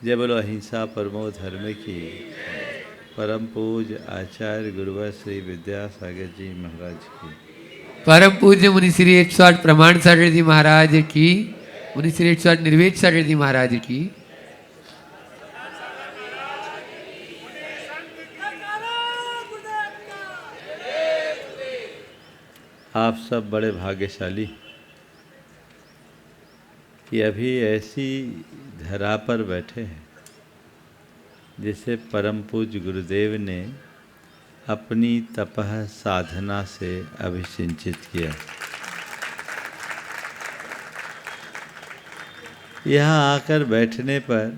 जय बोलो अहिंसा परमो धर्म की। परम पूज्य आचार्य गुरुवर श्री विद्यासागर जी महाराज की। परम पूज्य मुनि श्री 108 प्रमाण सागर जी महाराज की, मुनि श्री 108 निर्वेद सागर जी महाराज की। आप सब बड़े भाग्यशाली कि अभी ऐसी धरा पर बैठे हैं जिसे परम पूज्य गुरुदेव ने अपनी तपह साधना से अभिसिंचित किया। यहाँ आकर बैठने पर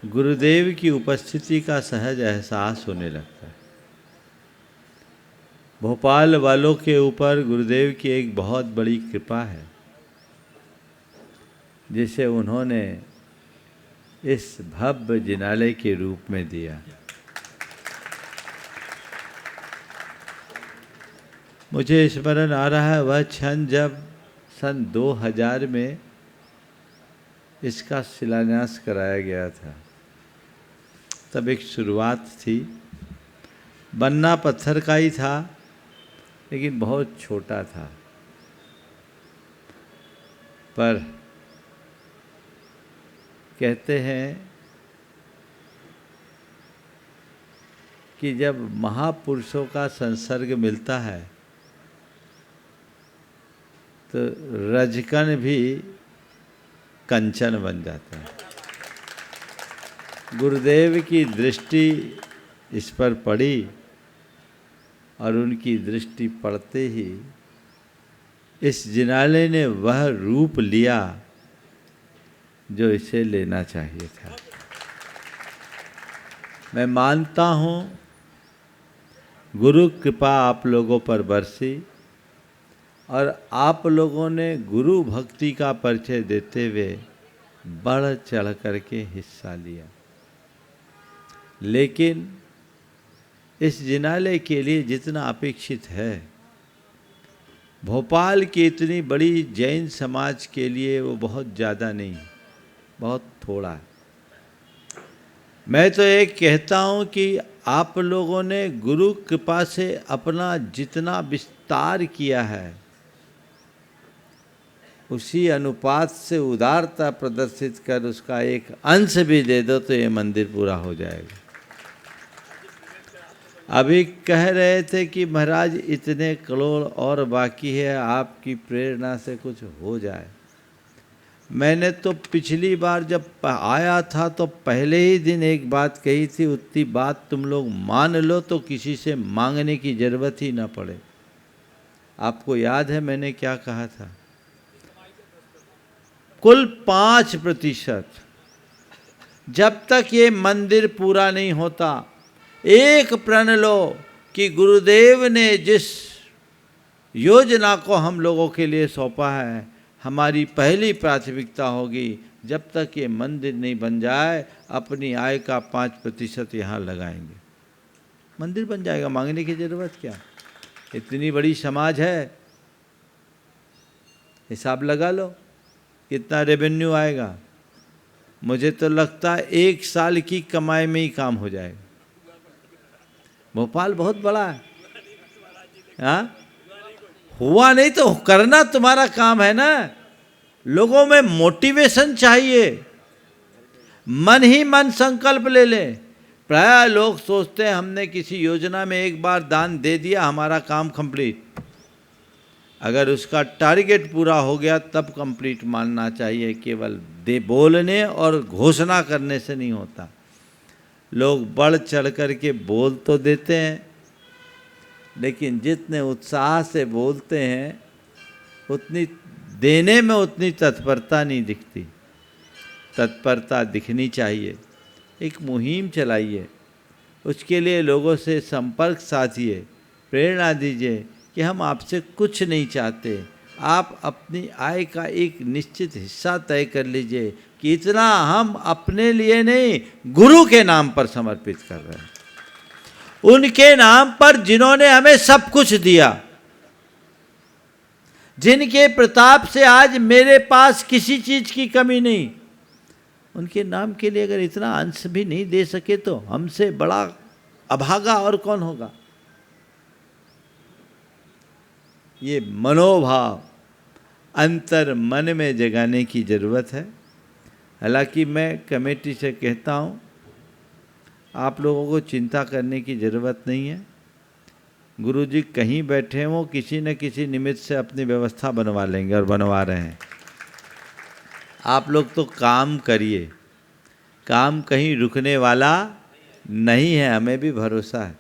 गुरुदेव की उपस्थिति का सहज एहसास होने लगता है। भोपाल वालों के ऊपर गुरुदेव की एक बहुत बड़ी कृपा है जिसे उन्होंने इस भव्य जिनालय के रूप में दिया। मुझे स्मरण आ रहा है वह क्षण जब सन 2000 में इसका शिलान्यास कराया गया था। तब एक शुरुआत थी, बनना पत्थर का ही था लेकिन बहुत छोटा था। पर कहते हैं कि जब महापुरुषों का संसर्ग मिलता है तो रजकण भी कंचन बन जाता है। गुरुदेव की दृष्टि इस पर पड़ी और उनकी दृष्टि पड़ते ही इस जिनालय ने वह रूप लिया जो इसे लेना चाहिए था। मैं मानता हूँ गुरु कृपा आप लोगों पर बरसी और आप लोगों ने गुरु भक्ति का परिचय देते हुए बढ़ चढ़ करके हिस्सा लिया। लेकिन इस जिनालय के लिए जितना अपेक्षित है, भोपाल की इतनी बड़ी जैन समाज के लिए वो बहुत ज़्यादा नहीं, बहुत थोड़ा है। मैं तो एक कहता हूँ कि आप लोगों ने गुरु कृपा से अपना जितना विस्तार किया है उसी अनुपात से उदारता प्रदर्शित कर उसका एक अंश भी दे दो तो ये मंदिर पूरा हो जाएगा। अभी कह रहे थे कि महाराज इतने करोड़ और बाकी है, आपकी प्रेरणा से कुछ हो जाए। मैंने तो पिछली बार जब आया था तो पहले ही दिन एक बात कही थी, उतनी बात तुम लोग मान लो तो किसी से मांगने की जरूरत ही ना पड़े। आपको याद है मैंने क्या कहा था? कुल 5%। जब तक ये मंदिर पूरा नहीं होता, एक प्रण लो कि गुरुदेव ने जिस योजना को हम लोगों के लिए सौंपा है, हमारी पहली प्राथमिकता होगी जब तक ये मंदिर नहीं बन जाए अपनी आय का 5% यहाँ लगाएंगे। मंदिर बन जाएगा, मांगने की जरूरत क्या। इतनी बड़ी समाज है, हिसाब लगा लो कितना रेवेन्यू आएगा। मुझे तो लगता है 1 साल की कमाई में ही काम हो जाएगा। भोपाल बहुत बड़ा है। हाँ, हुआ नहीं तो करना तुम्हारा काम है ना। लोगों में मोटिवेशन चाहिए, मन ही मन संकल्प ले लें। प्राय लोग सोचते हैं हमने किसी योजना में एक बार दान दे दिया, हमारा काम कंप्लीट। अगर उसका टारगेट पूरा हो गया तब कंप्लीट मानना चाहिए। केवल बोलने और घोषणा करने से नहीं होता। लोग बढ़ चढ़ कर के बोल तो देते हैं, लेकिन जितने उत्साह से बोलते हैं उतनी देने में उतनी तत्परता नहीं दिखती। तत्परता दिखनी चाहिए। एक मुहिम चलाइए, उसके लिए लोगों से संपर्क साधिए, प्रेरणा दीजिए कि हम आपसे कुछ नहीं चाहते। आप अपनी आय का एक निश्चित हिस्सा तय कर लीजिए कि इतना हम अपने लिए नहीं, गुरु के नाम पर समर्पित कर रहे हैं। उनके नाम पर जिन्होंने हमें सब कुछ दिया, जिनके प्रताप से आज मेरे पास किसी चीज की कमी नहीं। उनके नाम के लिए अगर इतना अंश भी नहीं दे सके तो हमसे बड़ा अभागा और कौन होगा। ये मनोभाव अंतर मन में जगाने की ज़रूरत है। हालांकि मैं कमेटी से कहता हूँ, आप लोगों को चिंता करने की ज़रूरत नहीं है। गुरुजी कहीं बैठे हों, किसी न किसी निमित्त से अपनी व्यवस्था बनवा लेंगे और बनवा रहे हैं। आप लोग तो काम करिए, काम कहीं रुकने वाला नहीं है, हमें भी भरोसा है,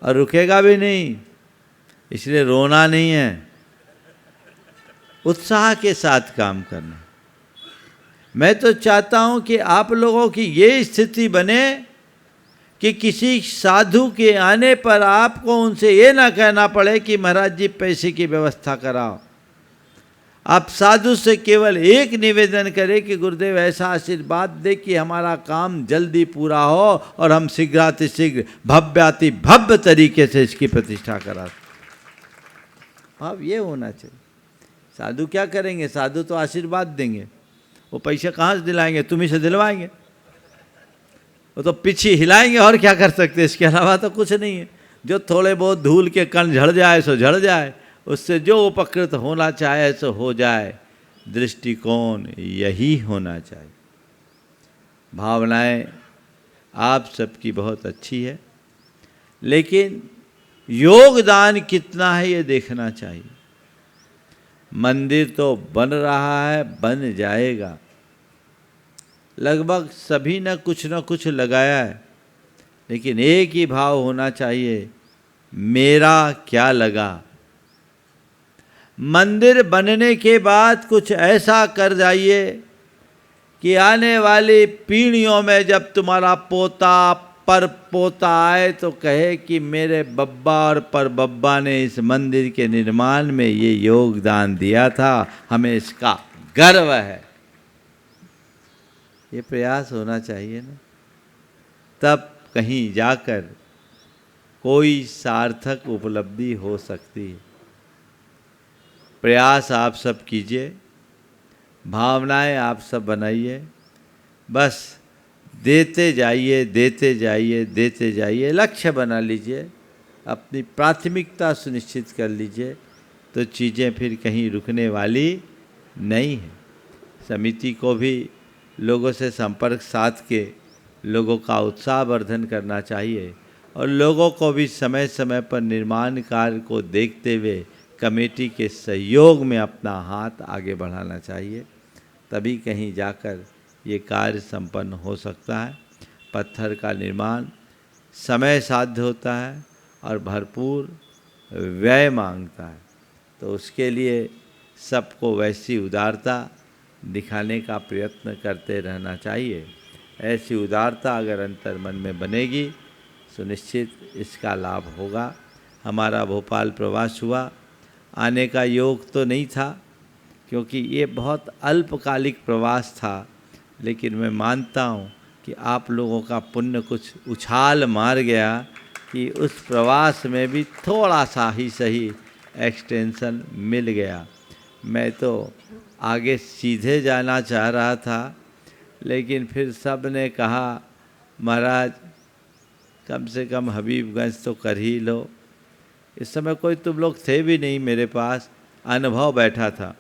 और रुकेगा भी नहीं। इसलिए रोना नहीं है, उत्साह के साथ काम करना। मैं तो चाहता हूं कि आप लोगों की ये स्थिति बने कि किसी साधु के आने पर आपको उनसे ये ना कहना पड़े कि महाराज जी पैसे की व्यवस्था कराओ। आप साधु से केवल एक निवेदन करें कि गुरुदेव ऐसा आशीर्वाद दे कि हमारा काम जल्दी पूरा हो और हम शीघ्रातिशीघ्र भव्याति भव्य तरीके से इसकी प्रतिष्ठा करा। भाव ये होना चाहिए। साधु क्या करेंगे? साधु तो आशीर्वाद देंगे, वो पैसे कहाँ से दिलाएंगे? तुम्ही से दिलवाएंगे। वो तो पीछे हिलाएंगे और क्या कर सकते हैं, इसके अलावा तो कुछ नहीं है। जो थोड़े बहुत धूल के कण झड़ जाए सो झड़ जाए, उससे जो उपकृत होना चाहे सो हो जाए। दृष्टिकोण यही होना चाहिए। भावनाएं आप सबकी बहुत अच्छी है, लेकिन योगदान कितना है ये देखना चाहिए। मंदिर तो बन रहा है, बन जाएगा। लगभग सभी ने कुछ न कुछ लगाया है, लेकिन एक ही भाव होना चाहिए, मेरा क्या लगा। मंदिर बनने के बाद कुछ ऐसा कर जाइए कि आने वाली पीढ़ियों में जब तुम्हारा पोता पर पोता आए तो कहे कि मेरे बब्बा और पर बब्बा ने इस मंदिर के निर्माण में ये योगदान दिया था, हमें इसका गर्व है। ये प्रयास होना चाहिए ना, तब कहीं जाकर कोई सार्थक उपलब्धि हो सकती है। प्रयास आप सब कीजिए, भावनाएं आप सब बनाइए, बस देते जाइए, देते जाइए, देते जाइए। लक्ष्य बना लीजिए, अपनी प्राथमिकता सुनिश्चित कर लीजिए, तो चीज़ें फिर कहीं रुकने वाली नहीं है। समिति को भी लोगों से संपर्क साध के लोगों का उत्साह वर्धन करना चाहिए, और लोगों को भी समय समय पर निर्माण कार्य को देखते हुए कमेटी के सहयोग में अपना हाथ आगे बढ़ाना चाहिए। तभी कहीं जाकर ये कार्य संपन्न हो सकता है। पत्थर का निर्माण समय साध्य होता है और भरपूर व्यय मांगता है, तो उसके लिए सबको वैसी उदारता दिखाने का प्रयत्न करते रहना चाहिए। ऐसी उदारता अगर अंतर मन में बनेगी, सुनिश्चित इसका लाभ होगा। हमारा भोपाल प्रवास हुआ, आने का योग तो नहीं था क्योंकि ये बहुत अल्पकालिक प्रवास था, लेकिन मैं मानता हूँ कि आप लोगों का पुण्य कुछ उछाल मार गया कि उस प्रवास में भी थोड़ा सा ही सही एक्सटेंशन मिल गया। मैं तो आगे सीधे जाना चाह रहा था, लेकिन फिर सब ने कहा महाराज कम से कम हबीबगंज तो कर ही लो। इस समय कोई तुम लोग थे भी नहीं मेरे पास, अनुभव बैठा था।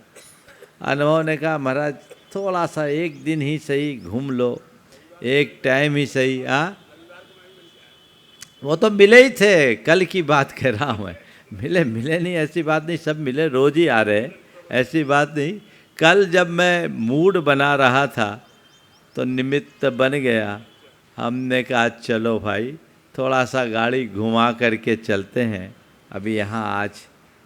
अनुभव ने कहा महाराज थोड़ा सा एक दिन ही सही घूम लो, एक टाइम ही सही। हाँ, वो तो मिले ही थे, कल की बात कह रहा हूँ मैं। मिले नहीं ऐसी बात नहीं, सब मिले, रोज ही आ रहे, ऐसी बात नहीं। कल जब मैं मूड बना रहा था तो निमित्त बन गया। हमने कहा चलो भाई थोड़ा सा गाड़ी घुमा करके चलते हैं। अभी यहाँ आज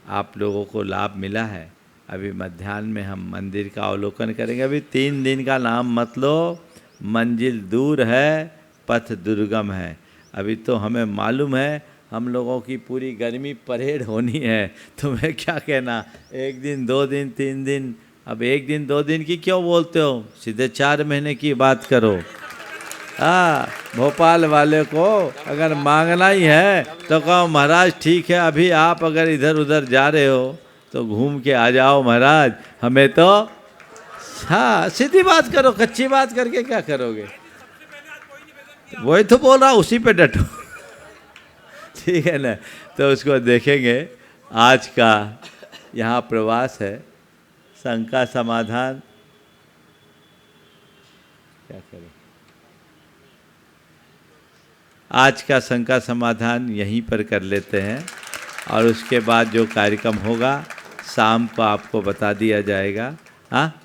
आप लोगों को लाभ मिला है, अभी मध्याह्न में हम मंदिर का अवलोकन करेंगे। अभी 3 दिन का नाम मत लो, मंजिल दूर है, पथ दुर्गम है। अभी तो हमें मालूम है हम लोगों की पूरी गर्मी परेड होनी है। तुम्हें क्या कहना, 1 दिन 2 दिन 3 दिन, अब 1 दिन 2 दिन की क्यों बोलते हो, सीधे 4 महीने की बात करो। हाँ, भोपाल वाले को अगर मांगना ही है तो कहो महाराज ठीक है, अभी आप अगर इधर उधर जा रहे हो तो घूम के आ जाओ महाराज, हमें तो हाँ, सीधी बात करो, कच्ची बात करके क्या करोगे? वही तो बोल रहा, उसी पे डटो। ठीक है ना? तो उसको देखेंगे। आज का यहाँ प्रवास है, शंका समाधान क्या करें? आज का शंका समाधान यहीं पर कर लेते हैं, और उसके बाद जो कार्यक्रम होगा शाम को आपको बता दिया जाएगा। हाँ,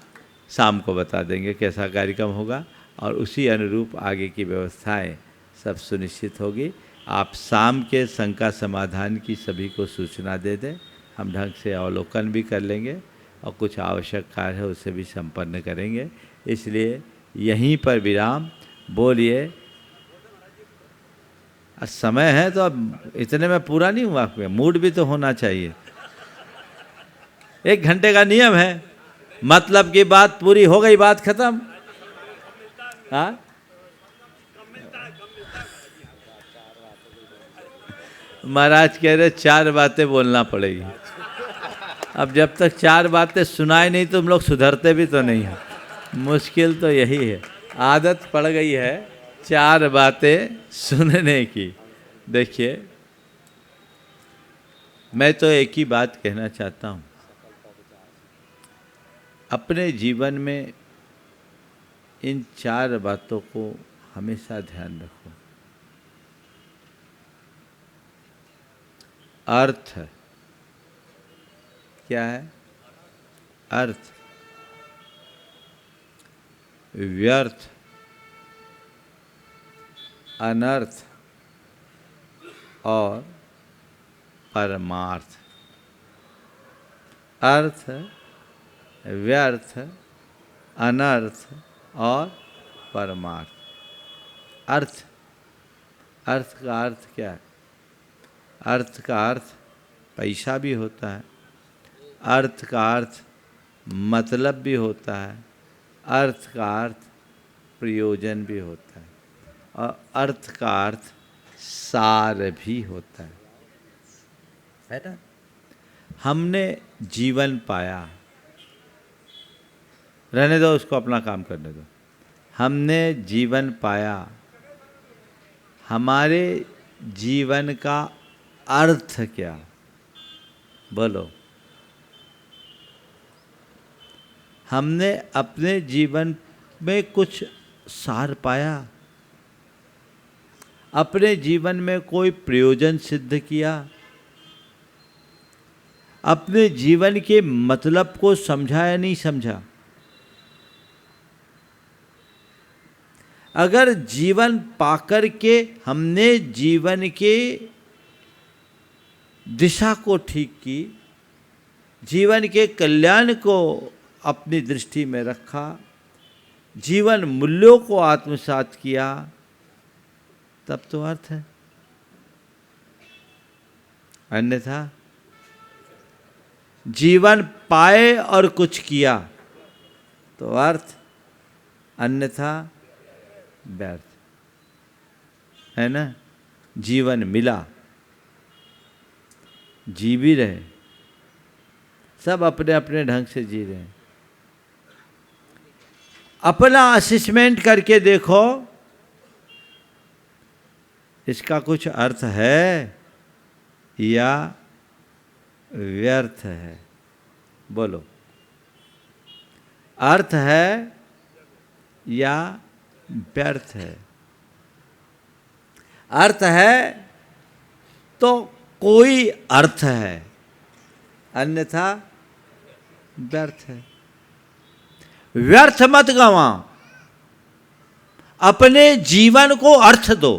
शाम को बता देंगे कैसा कार्यक्रम होगा, और उसी अनुरूप आगे की व्यवस्थाएं सब सुनिश्चित होगी। आप शाम के शंका समाधान की सभी को सूचना दे दें, हम ढंग से अवलोकन भी कर लेंगे और कुछ आवश्यक कार्य है उसे भी संपन्न करेंगे। इसलिए यहीं पर विराम। बोलिए। समय है तो अब इतने में पूरा नहीं हुआ, मूड भी तो होना चाहिए। 1 घंटे का नियम है, मतलब की बात पूरी हो गई, बात खत्म। हाँ, महाराज कह रहे 4 बातें बोलना पड़ेगी। अब जब तक 4 बातें सुनाए नहीं तुम लोग सुधरते भी तो नहीं हो। मुश्किल तो यही है, आदत पड़ गई है 4 बातें सुनने की। देखिए, मैं तो एक ही बात कहना चाहता हूँ, अपने जीवन में इन 4 बातों को हमेशा ध्यान रखो। अर्थ क्या है? अर्थ, व्यर्थ, अनर्थ और परमार्थ। अर्थ, व्यर्थ, अनर्थ और परमार्थ। अर्थ, अर्थ का अर्थ क्या है? अर्थ का अर्थ पैसा भी होता है, अर्थ का अर्थ मतलब भी होता है, अर्थ का अर्थ प्रयोजन भी होता है, और अर्थ का अर्थ सार भी होता है ना? हमने जीवन पाया, रहने दो उसको, अपना काम करने दो। हमने जीवन पाया, हमारे जीवन का अर्थ क्या? बोलो। हमने अपने जीवन में कुछ सार पाया, अपने जीवन में कोई प्रयोजन सिद्ध किया, अपने जीवन के मतलब को समझा या नहीं समझा? अगर जीवन पाकर के हमने जीवन के दिशा को ठीक की, जीवन के कल्याण को अपनी दृष्टि में रखा, जीवन मूल्यों को आत्मसात किया, तब तो अर्थ है। अन्यथा जीवन पाए और कुछ किया तो अर्थ, अन्यथा व्यर्थ है ना? जीवन मिला, जी भी रहे, सब अपने अपने ढंग से जी रहे हैं। अपना असेसमेंट करके देखो, इसका कुछ अर्थ है या व्यर्थ है? बोलो, अर्थ है या व्यर्थ है? अर्थ है तो कोई अर्थ है, अन्यथा व्यर्थ है। व्यर्थ मत गंवाओ, अपने जीवन को अर्थ दो।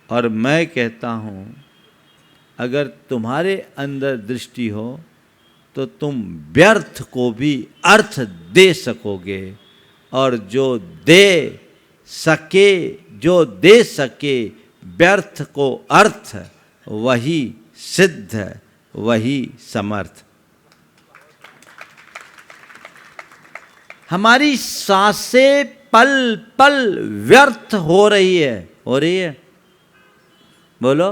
और मैं कहता हूं, अगर तुम्हारे अंदर दृष्टि हो तो तुम व्यर्थ को भी अर्थ दे सकोगे, और जो दे सके व्यर्थ को अर्थ, वही सिद्ध, वही समर्थ। हमारी सांसें पल पल व्यर्थ हो रही है, बोलो,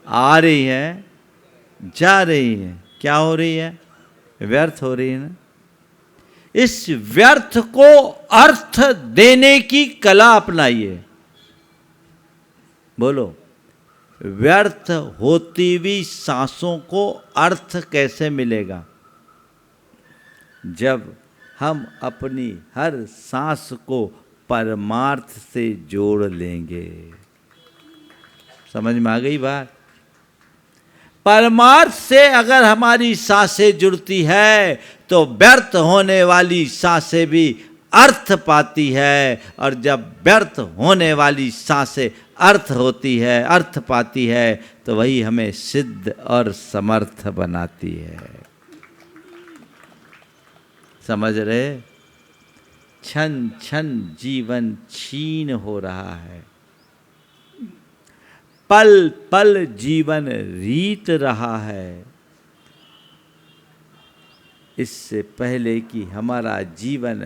आ रही है, जा रही है, क्या हो रही है? व्यर्थ हो रही है ना। इस व्यर्थ को अर्थ देने की कला अपनाइए। बोलो, व्यर्थ होती हुई सांसों को अर्थ कैसे मिलेगा? जब हम अपनी हर सांस को परमार्थ से जोड़ लेंगे। समझ में आ गई बात? परमार्थ से अगर हमारी सांसें जुड़ती है तो व्यर्थ होने वाली सांसें भी अर्थ पाती है, और जब व्यर्थ होने वाली सांसें अर्थ होती है, अर्थ पाती है, तो वही हमें सिद्ध और समर्थ बनाती है। समझ रहे? क्षण क्षण जीवन छीन हो रहा है, पल पल जीवन रीत रहा है। इससे पहले कि हमारा जीवन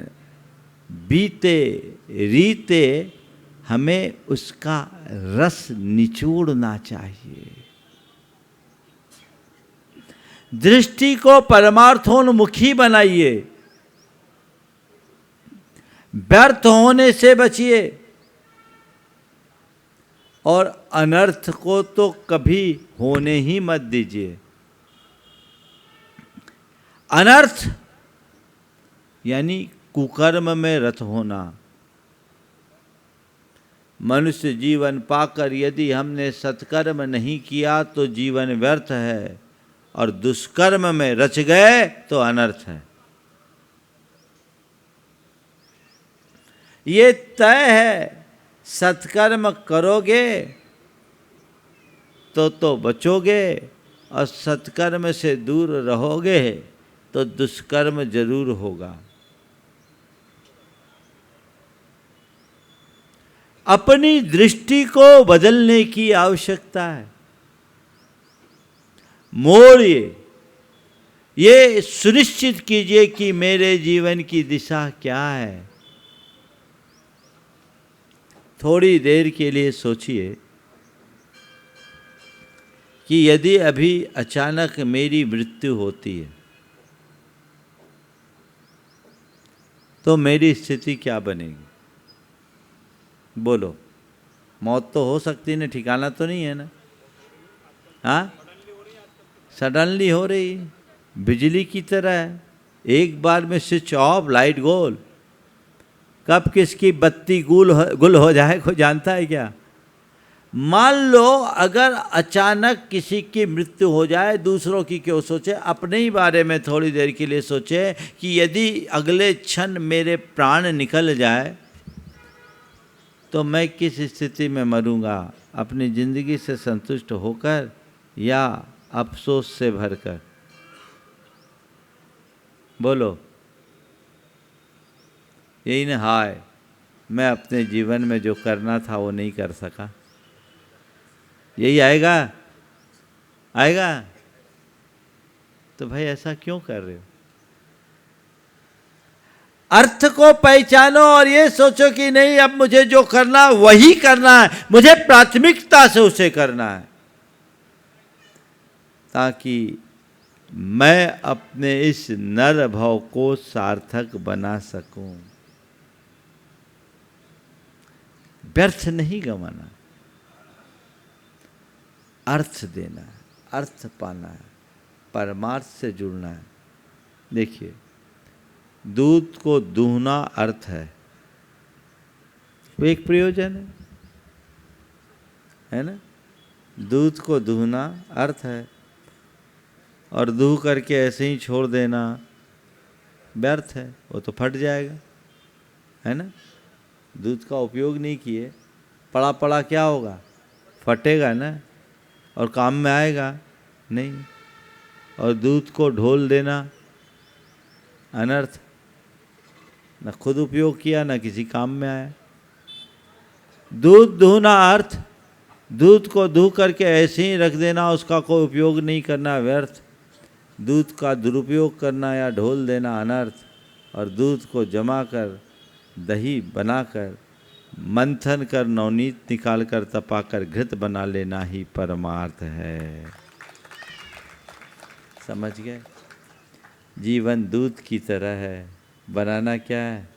बीते रीते, हमें उसका रस निचोड़ना चाहिए। दृष्टि को परमार्थोन्मुखी बनाइए, व्यर्थ होने से बचिए, और अनर्थ को तो कभी होने ही मत दीजिए। अनर्थ यानी कुकर्म में रत होना। मनुष्य जीवन पाकर यदि हमने सत्कर्म नहीं किया तो जीवन व्यर्थ है, और दुष्कर्म में रच गए तो अनर्थ है। ये तय है, सत्कर्म करोगे तो बचोगे, और सत्कर्म से दूर रहोगे तो दुष्कर्म जरूर होगा। अपनी दृष्टि को बदलने की आवश्यकता है। मोड़िए, ये सुनिश्चित कीजिए कि मेरे जीवन की दिशा क्या है। थोड़ी देर के लिए सोचिए कि यदि अभी अचानक मेरी मृत्यु होती है तो मेरी स्थिति क्या बनेगी? बोलो, मौत तो हो सकती है ना, ठिकाना तो नहीं है ना। हाँ, सडनली हो रही, बिजली की तरह है, एक बार में स्विच ऑफ, लाइट गोल। कब किसकी बत्ती गुल हो जाए कोई जानता है क्या? मान लो अगर अचानक किसी की मृत्यु हो जाए, दूसरों की क्यों सोचे, अपने ही बारे में थोड़ी देर के लिए सोचे कि यदि अगले क्षण मेरे प्राण निकल जाए तो मैं किस स्थिति में मरूंगा, अपनी जिंदगी से संतुष्ट होकर या अफसोस से भरकर? बोलो, यही ना, हाय मैं अपने जीवन में जो करना था वो नहीं कर सका, यही आएगा? आएगा? तो भाई ऐसा क्यों कर रहे हो? अर्थ को पहचानो और ये सोचो कि नहीं, अब मुझे जो करना वही करना है, मुझे प्राथमिकता से उसे करना है, ताकि मैं अपने इस नर भव को सार्थक बना सकूं। व्यर्थ नहीं गंवाना, अर्थ देना है, अर्थ पाना है, परमार्थ से जुड़ना है। देखिए, दूध को दूहना अर्थ है, वो एक प्रयोजन है ना? दूध को दूहना अर्थ है, और दूह करके ऐसे ही छोड़ देना व्यर्थ है, वो तो फट जाएगा, है ना? दूध का उपयोग नहीं किए, पड़ा पड़ा क्या होगा? फटेगा ना, और काम में आएगा नहीं। और दूध को ढोल देना अनर्थ, न खुद उपयोग किया न किसी काम में आया। दूध दूहना अर्थ, दूध को दूह करके ऐसे ही रख देना, उसका कोई उपयोग नहीं करना व्यर्थ। दूध का दुरुपयोग करना या ढोल देना अनर्थ, और दूध को जमा कर, दही बनाकर, मंथन कर, नवनीत निकाल कर, तपाकर घृत बना लेना ही परमार्थ है। समझ गए? जीवन दूध की तरह है, बनाना क्या है?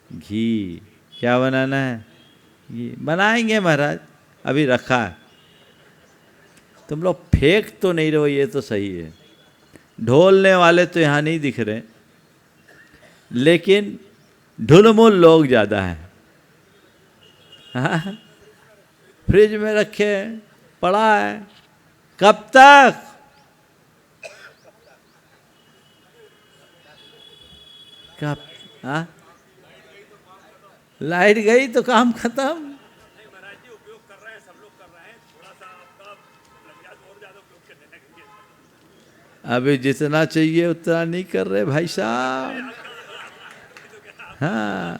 घी। क्या बनाना है? घी बनाएंगे महाराज, अभी रखा है। तुम लोग फेंक तो नहीं रहो, ये तो सही है। ढोलने वाले तो यहाँ नहीं दिख रहे, लेकिन ढुलमुल लोग ज़्यादा हैं। हाँ, फ्रिज में रखे पड़ा है, कब तक? कब? हाँ, लाइट गई तो काम खत्म। अभी जितना चाहिए उतना नहीं कर रहे भाई साहब। हाँ,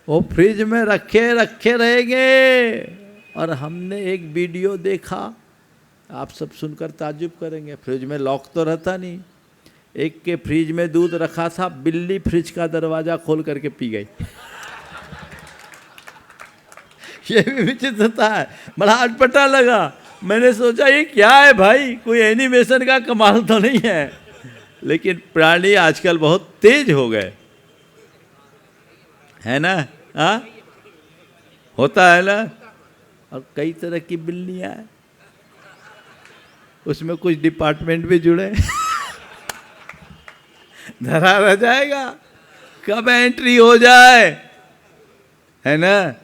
वो फ्रिज में रखे रखे रहेंगे। और हमने एक वीडियो देखा, आप सब सुनकर ताज्जुब करेंगे। फ्रिज में लॉक तो रहता नहीं, एक के फ्रिज में दूध रखा था, बिल्ली फ्रिज का दरवाजा खोल करके पी गई। ये भी विचित्रता है, बड़ा अटपटा लगा। मैंने सोचा ये क्या है भाई, कोई एनिमेशन का कमाल तो नहीं है। लेकिन प्राणी आजकल बहुत तेज हो गए, है ना? हाँ, होता है ना। और कई तरह की बिल्लियां हैं, उसमें कुछ डिपार्टमेंट भी जुड़े। धरा रह जाएगा, कब एंट्री हो जाए, है ना?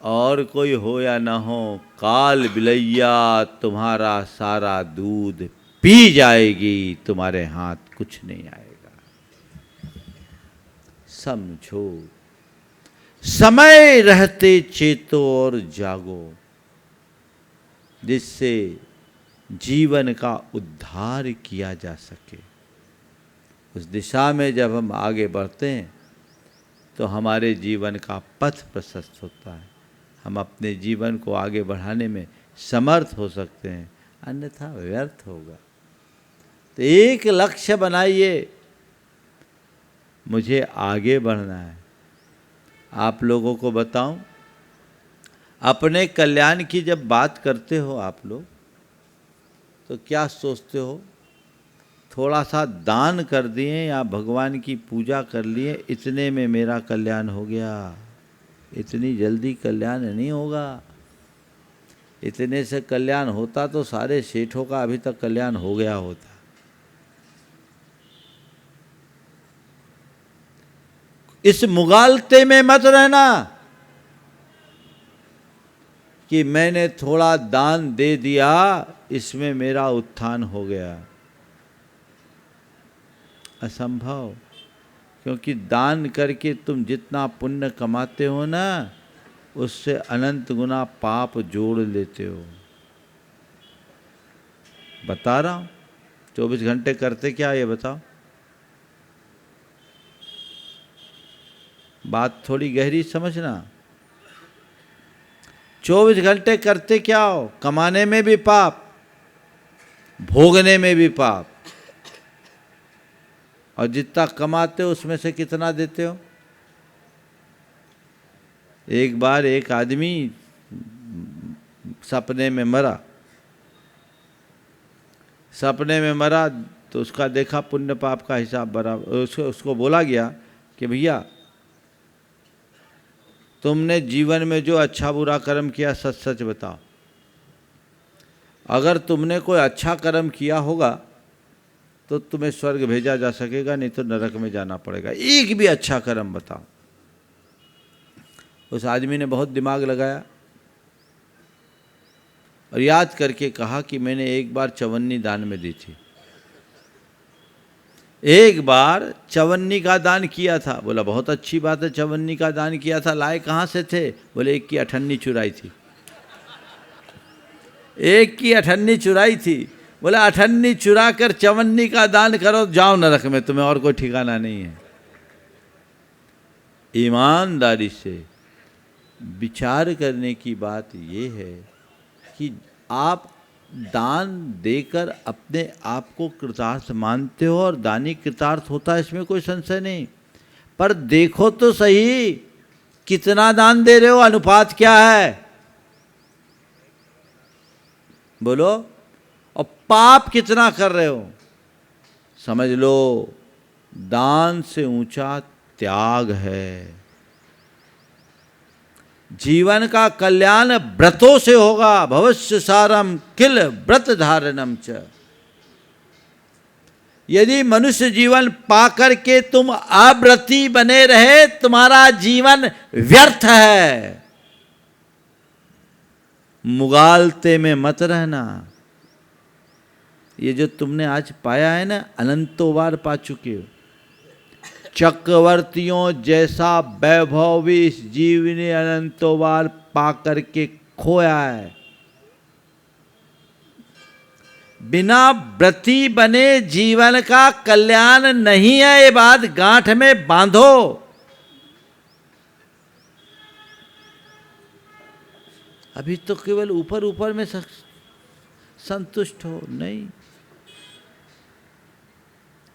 और कोई हो या ना हो, काल बिलैया तुम्हारा सारा दूध पी जाएगी, तुम्हारे हाथ कुछ नहीं आएगा। समझो, समय रहते चेतो और जागो, जिससे जीवन का उद्धार किया जा सके। उस दिशा में जब हम आगे बढ़ते हैं तो हमारे जीवन का पथ प्रशस्त होता है, हम अपने जीवन को आगे बढ़ाने में समर्थ हो सकते हैं, अन्यथा व्यर्थ होगा। तो एक लक्ष्य बनाइए, मुझे आगे बढ़ना है। आप लोगों को बताऊं, अपने कल्याण की जब बात करते हो आप लोग, तो क्या सोचते हो? थोड़ा सा दान कर दिए या भगवान की पूजा कर लिए, इतने में मेरा कल्याण हो गया। इतनी जल्दी कल्याण नहीं होगा। इतने से कल्याण होता तो सारे सेठों का अभी तक कल्याण हो गया होता। इस मुगालते में मत रहना कि मैंने थोड़ा दान दे दिया, इसमें मेरा उत्थान हो गया। असंभव। क्योंकि दान करके तुम जितना पुण्य कमाते हो ना, उससे अनंत गुना पाप जोड़ लेते हो। बता रहा हूं, 24 घंटे करते क्या ये बताओ? बात थोड़ी गहरी समझना। 24 घंटे करते क्या हो? कमाने में भी पाप, भोगने में भी पाप। और जितना कमाते हो उसमें से कितना देते हो? एक बार एक आदमी सपने में मरा। सपने में मरा तो उसका देखा पुण्य पाप का हिसाब बराबर। उसको बोला गया कि भैया, तुमने जीवन में जो अच्छा बुरा कर्म किया सच सच बताओ। अगर तुमने कोई अच्छा कर्म किया होगा तो तुम्हें स्वर्ग भेजा जा सकेगा, नहीं तो नरक में जाना पड़ेगा। एक भी अच्छा कर्म बताओ। उस आदमी ने बहुत दिमाग लगाया और याद करके कहा कि मैंने एक बार चवन्नी दान में दी थी, एक बार चवन्नी का दान किया था। बोला बहुत अच्छी बात है, चवन्नी का दान किया था, लाए कहाँ से थे? बोले एक की अठन्नी चुराई थी। एक की अठन्नी चुराई थी। बोला अठन्नी चुरा कर चवन्नी का दान करो, जाओ नरक में, तुम्हें और कोई ठिकाना नहीं है। ईमानदारी से विचार करने की बात ये है कि आप दान देकर अपने आप को कृतार्थ मानते हो, और दानी कृतार्थ होता है, इसमें कोई संशय नहीं। पर देखो तो सही, कितना दान दे रहे हो, अनुपात क्या है? बोलो। और पाप कितना कर रहे हो? समझ लो दान से ऊंचा त्याग है। जीवन का कल्याण व्रतों से होगा। भवस्य सारम किल व्रत धारणम च। यदि मनुष्य जीवन पाकर के तुम अव्रती बने रहे, तुम्हारा जीवन व्यर्थ है। मुगालते में मत रहना। ये जो तुमने आज पाया है ना, अनंतों बार पा चुके हो। चक्रवर्तियों जैसा वैभव भी इस जीव ने अनंतों बार पा करके खोया है। बिना व्रती बने जीवन का कल्याण नहीं है। ये बात गांठ में बांधो। अभी तो केवल ऊपर ऊपर में संतुष्ट हो, नहीं,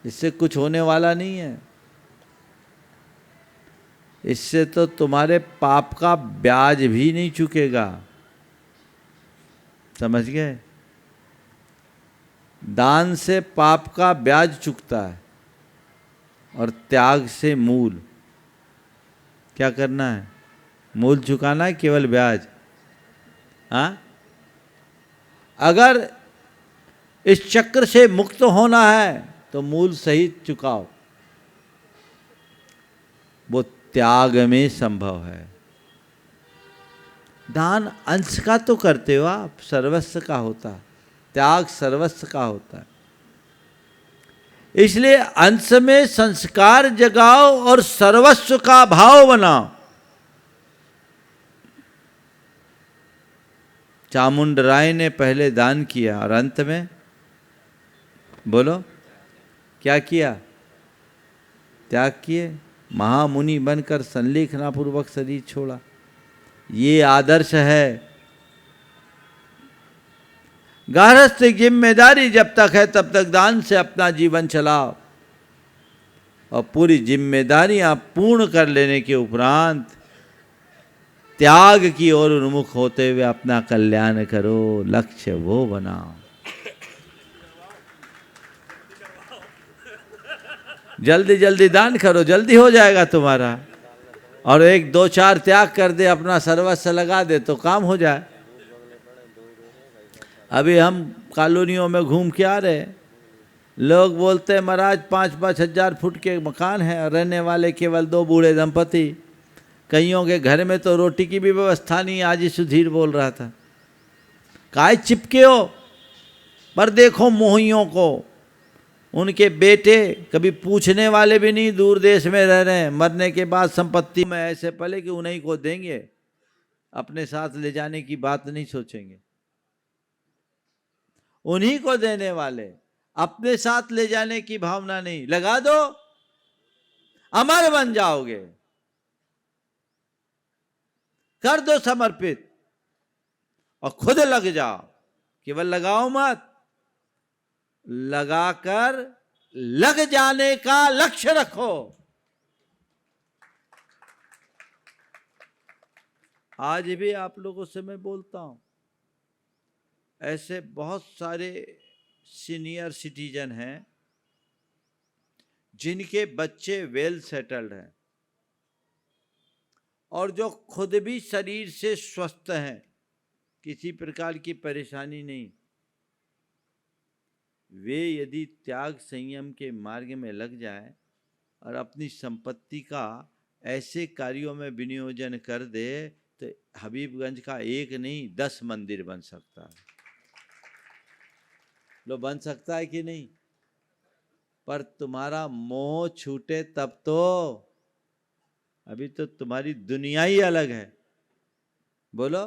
इससे कुछ होने वाला नहीं है। इससे तो तुम्हारे पाप का ब्याज भी नहीं चुकेगा। समझ गए? दान से पाप का ब्याज चुकता है और त्याग से मूल। क्या करना है? मूल चुकाना है, केवल ब्याज। हाँ, अगर इस चक्र से मुक्त होना है तो मूल सहित चुकाओ। वो त्याग में संभव है। दान अंश का तो करते हो आप, सर्वस्व का होता। त्याग सर्वस्व का होता है। इसलिए अंश में संस्कार जगाओ और सर्वस्व का भाव बनाओ। चामुंड राय ने पहले दान किया और अंत में बोलो क्या किया? त्याग किए। महामुनि बनकर संलेखना पूर्वक शरीर छोड़ा। ये आदर्श है। गारहस्थ जिम्मेदारी जब तक है तब तक दान से अपना जीवन चलाओ और पूरी जिम्मेदारियां पूर्ण कर लेने के उपरांत त्याग की ओर उन्मुख होते हुए अपना कल्याण करो। लक्ष्य वो बनाओ। जल्दी जल्दी दान करो, जल्दी हो जाएगा तुम्हारा। और एक दो चार त्याग कर दे, अपना सर्वस्व लगा दे तो काम हो जाए। अभी हम कॉलोनियों में घूम के आ रहे, लोग बोलते हैं महाराज 5-5 हजार फुट के मकान हैं और रहने वाले केवल 2 बूढ़े दंपति। कईयों के घर में तो रोटी की भी व्यवस्था नहीं। आज ही सुधीर बोल रहा था, काय चिपके हो? पर देखो मोहियों को, उनके बेटे कभी पूछने वाले भी नहीं, दूर देश में रह रहे हैं। मरने के बाद संपत्ति में ऐसे पले कि उन्हीं को देंगे, अपने साथ ले जाने की बात नहीं सोचेंगे। उन्हीं को देने वाले, अपने साथ ले जाने की भावना नहीं। लगा दो, अमर बन जाओगे। कर दो समर्पित और खुद लग जाओ। केवल लगाओ मत, लगाकर लग जाने का लक्ष्य रखो। आज भी आप लोगों से मैं बोलता हूं, ऐसे बहुत सारे सीनियर सिटीजन हैं जिनके बच्चे वेल सेटल्ड हैं और जो खुद भी शरीर से स्वस्थ हैं, किसी प्रकार की परेशानी नहीं। वे यदि त्याग संयम के मार्ग में लग जाए और अपनी संपत्ति का ऐसे कार्यों में विनियोजन कर दे तो हबीबगंज का 1 नहीं 10 मंदिर बन सकता है। लो, बन सकता है कि नहीं? पर तुम्हारा मोह छूटे तब तो। अभी तो तुम्हारी दुनिया ही अलग है। बोलो,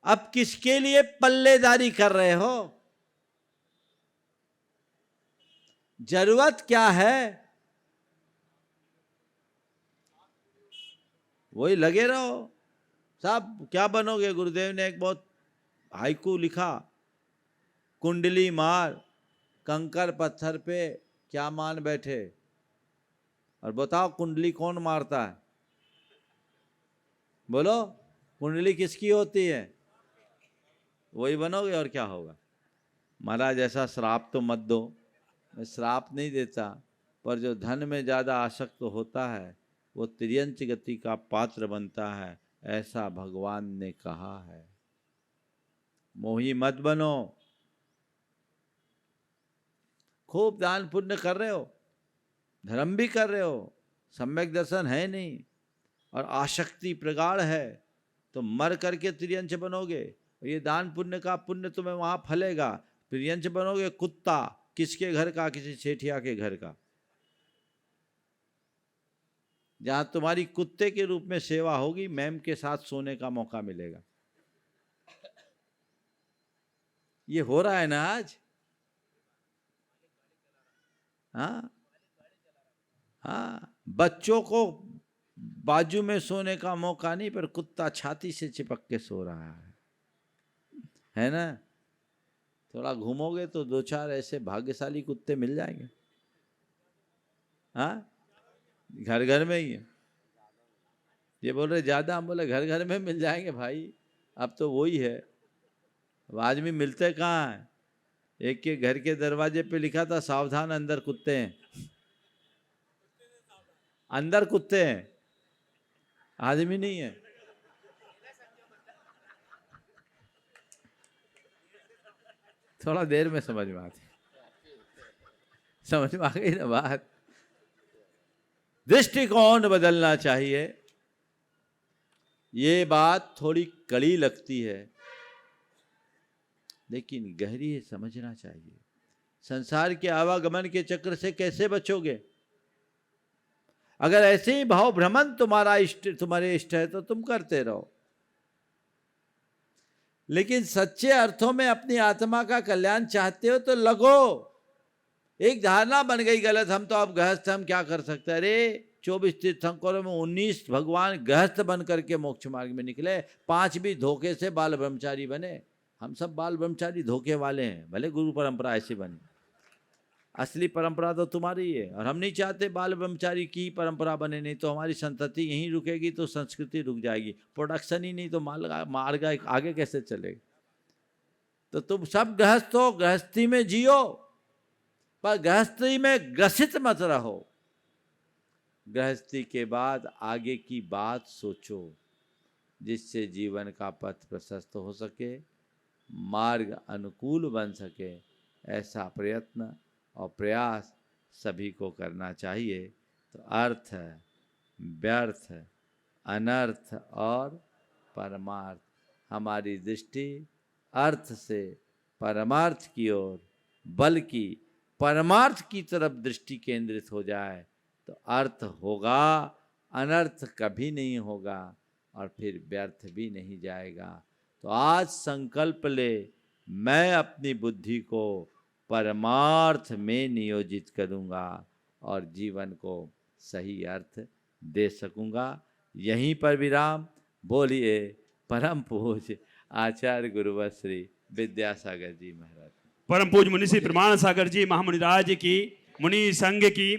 अब किसके लिए पल्लेदारी कर रहे हो? जरूरत क्या है? वही लगे रहो। साहब क्या बनोगे? गुरुदेव ने एक बहुत हाइकू लिखा, कुंडली मार कंकर पत्थर पे क्या मान बैठे। और बताओ कुंडली कौन मारता है? बोलो, कुंडली किसकी होती है? वही बनोगे और क्या होगा? महाराज ऐसा श्राप तो मत दो। मैं श्राप नहीं देता, पर जो धन में ज़्यादा आसक्त होता है वो तिर्यंच गति का पात्र बनता है, ऐसा भगवान ने कहा है। मोही मत बनो। खूब दान पुण्य कर रहे हो, धर्म भी कर रहे हो, सम्यक दर्शन है नहीं और आसक्ति प्रगाढ़ है, तो मर करके तिर्यंच बनोगे। ये दान पुण्य का पुण्य तुम्हें वहां फलेगा। तिर्यंच बनोगे कुत्ता, किसके घर का? किसी सेठिया के घर का, जहां तुम्हारी कुत्ते के रूप में सेवा होगी, मैम के साथ सोने का मौका मिलेगा। ये हो रहा है ना आज। हाँ हाँ, बच्चों को बाजू में सोने का मौका नहीं, पर कुत्ता छाती से चिपक के सो रहा है ना। थोड़ा घूमोगे तो दो चार ऐसे भाग्यशाली कुत्ते मिल जाएंगे। हाँ, घर घर में ही है। ये बोल रहे ज्यादा, हम बोले घर घर में मिल जाएंगे भाई, अब तो वही है। अब आदमी मिलते कहाँ हैं? एक के घर के दरवाजे पे लिखा था, सावधान अंदर कुत्ते हैं। अंदर कुत्ते हैं, आदमी नहीं है। थोड़ा देर में समझ में आती, समझ में आ गई ना बात। दृष्टिकोण बदलना चाहिए। ये बात थोड़ी कड़ी लगती है, लेकिन गहरी है, समझना चाहिए। संसार के आवागमन के चक्र से कैसे बचोगे? अगर ऐसे ही भाव भ्रमण तुम्हारे इष्ट है तो तुम करते रहो, लेकिन सच्चे अर्थों में अपनी आत्मा का कल्याण चाहते हो तो लगो। एक धारणा बन गई गलत, हम तो अब गृहस्थ, हम क्या कर सकते हैं। अरे 24 तीर्थंकरों में 19 भगवान गृहस्थ बन करके मोक्ष मार्ग में निकले, 5 भी धोखे से बाल ब्रह्मचारी बने। हम सब बाल ब्रह्मचारी धोखे वाले हैं, भले गुरु परंपरा ऐसी बनी, असली परंपरा तो तुम्हारी है। और हम नहीं चाहते बाल ब्रह्मचारी की परंपरा बने, नहीं तो हमारी संतति यहीं रुकेगी तो संस्कृति रुक जाएगी, प्रोडक्शन ही नहीं तो मार्ग आगे कैसे चलेगा। तो तुम सब गृहस्थ हो, गृहस्थी में जियो, पर गृहस्थी में ग्रसित मत रहो। गृहस्थी के बाद आगे की बात सोचो, जिससे जीवन का पथ प्रशस्त हो सके, मार्ग अनुकूल बन सके। ऐसा प्रयत्न और प्रयास सभी को करना चाहिए। तो अर्थ, व्यर्थ, अनर्थ और परमार्थ, हमारी दृष्टि अर्थ से परमार्थ की ओर, बल्कि परमार्थ की तरफ दृष्टि केंद्रित हो जाए तो अर्थ होगा, अनर्थ कभी नहीं होगा और फिर व्यर्थ भी नहीं जाएगा। तो आज संकल्प ले, मैं अपनी बुद्धि को परमार्थ में नियोजित करूँगा और जीवन को सही अर्थ दे सकूँगा। यहीं पर विराम। बोलिए परम पूज्य आचार्य गुरुवर श्री विद्यासागर जी महाराज। परम पूज्य मुनि श्री प्रमाण सागर जी महामुनिराज की, मुनि संघ की